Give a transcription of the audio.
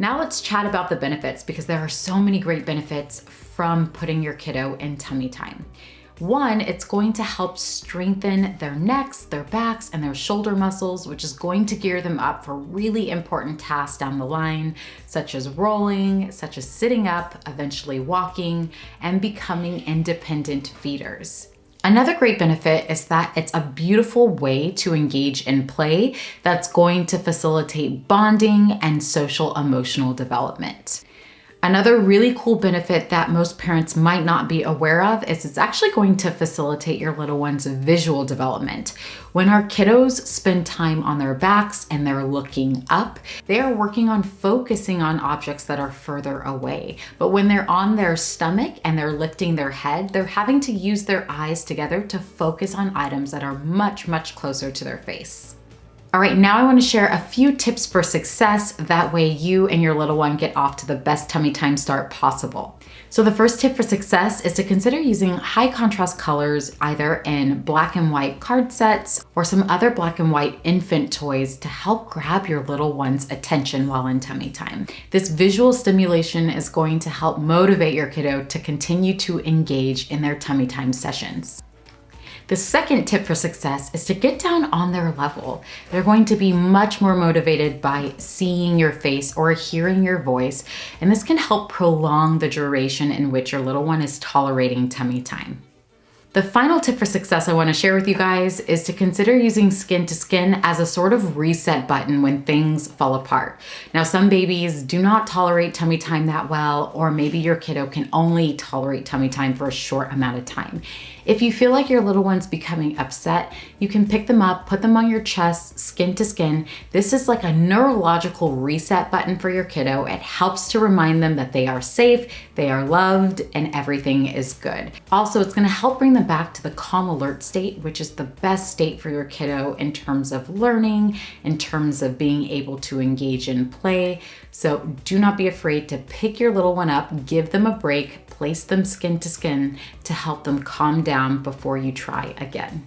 Now let's chat about the benefits, because there are so many great benefits from putting your kiddo in tummy time. One, it's going to help strengthen their necks, their backs, and their shoulder muscles, which is going to gear them up for really important tasks down the line, such as rolling, such as sitting up, eventually walking, and becoming independent feeders. Another great benefit is that it's a beautiful way to engage in play that's going to facilitate bonding and social emotional development. Another really cool benefit that most parents might not be aware of is it's actually going to facilitate your little one's visual development. When our kiddos spend time on their backs and they're looking up, they are working on focusing on objects that are further away. But when they're on their stomach and they're lifting their head, they're having to use their eyes together to focus on items that are much, much closer to their face. All right, now I want to share a few tips for success. That way you and your little one get off to the best tummy time start possible. So the first tip for success is to consider using high contrast colors, either in black and white card sets or some other black and white infant toys, to help grab your little one's attention while in tummy time. This visual stimulation is going to help motivate your kiddo to continue to engage in their tummy time sessions. The second tip for success is to get down on their level. They're going to be much more motivated by seeing your face or hearing your voice, and this can help prolong the duration in which your little one is tolerating tummy time. The final tip for success I want to share with you guys is to consider using skin to skin as a sort of reset button when things fall apart. Now, some babies do not tolerate tummy time that well, or maybe your kiddo can only tolerate tummy time for a short amount of time. If you feel like your little one's becoming upset, you can pick them up, put them on your chest, skin to skin. This is like a neurological reset button for your kiddo. It helps to remind them that they are safe, they are loved, and everything is good. Also, it's going to help bring them back to the calm alert state, which is the best state for your kiddo in terms of learning, in terms of being able to engage in play. So do not be afraid to pick your little one up, give them a break, place them skin to skin to help them calm down before you try again.